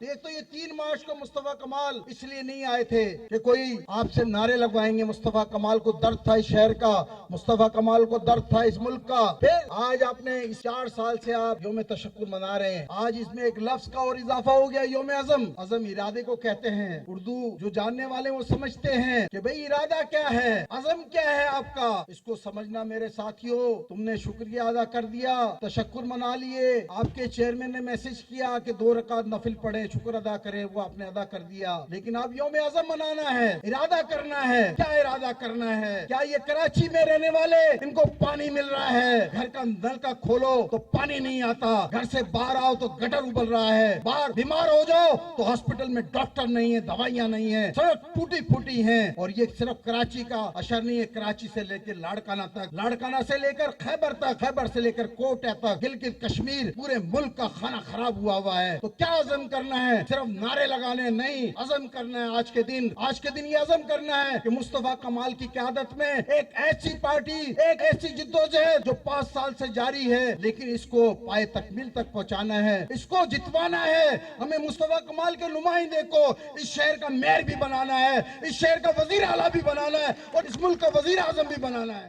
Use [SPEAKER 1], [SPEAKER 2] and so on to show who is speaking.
[SPEAKER 1] ایک تو یہ 3 مارچ کو مصطفیٰ کمال اس لیے نہیں آئے تھے کہ کوئی آپ سے نعرے لگوائیں گے. مصطفیٰ کمال کو درد تھا اس شہر کا, مصطفیٰ کمال کو درد تھا اس ملک کا. پھر آج آپ نے اس 4 سال سے آپ یوم تشکر منا رہے ہیں. آج اس میں ایک لفظ کا اور اضافہ ہو گیا, یوم عزم. عزم ارادے کو کہتے ہیں. اردو جو جاننے والے وہ سمجھتے ہیں کہ بھئی ارادہ کیا ہے, عزم کیا ہے آپ کا. اس کو سمجھنا میرے ساتھیوں. تم نے شکریہ ادا کر دیا, تشکر منا لیے. آپ کے چیئرمین نے میسج کیا کہ 2 رکعت نفل پڑھیں, شکر ادا کریں, وہ آپ نے ادا کر دیا. لیکن اب یوم عزم منانا ہے, ارادہ کرنا ہے. کیا ارادہ کرنا ہے؟ کیا یہ کراچی میں رہنے والے ان کو پانی مل رہا ہے, گھر کا نل کا کھولو تو پانی نہیں آتا, گھر سے باہر آؤ تو گٹر ابل رہا ہے, باہر بیمار ہو جاؤ تو ہاسپٹل میں ڈاکٹر نہیں ہے, دوائیاں نہیں ہیں, سڑک ٹوٹی پھوٹی ہیں. اور یہ صرف کراچی کا اشر نہیں ہے, کراچی سے لے کے لاڑکانہ تک, لاڑکانہ سے لے کر خیبر تک, خیبر سے لے کر کوٹہ تک, گلگت کشمیر, پورے ملک کا کھانا خراب ہوا ہے. تو کیا عزم کرنا ہے؟ صرف نعرے لگانے نہیں, عزم کرنا ہے. آج کے دن یہ عزم کرنا ہے کہ مصطفیٰ کمال کی قیادت میں ایک ایسی پارٹی, ایک ایسی جدوجہد جو 5 سال سے جاری ہے, لیکن اس کو پائے تکمیل تک پہنچانا ہے, اس کو جتوانا ہے. ہمیں مصطفیٰ کمال کے نمائندے کو اس شہر کا میئر بھی بنانا ہے, اس شہر کا وزیر اعلیٰ بھی بنانا ہے, اور اس ملک کا وزیر اعظم بھی بنانا ہے.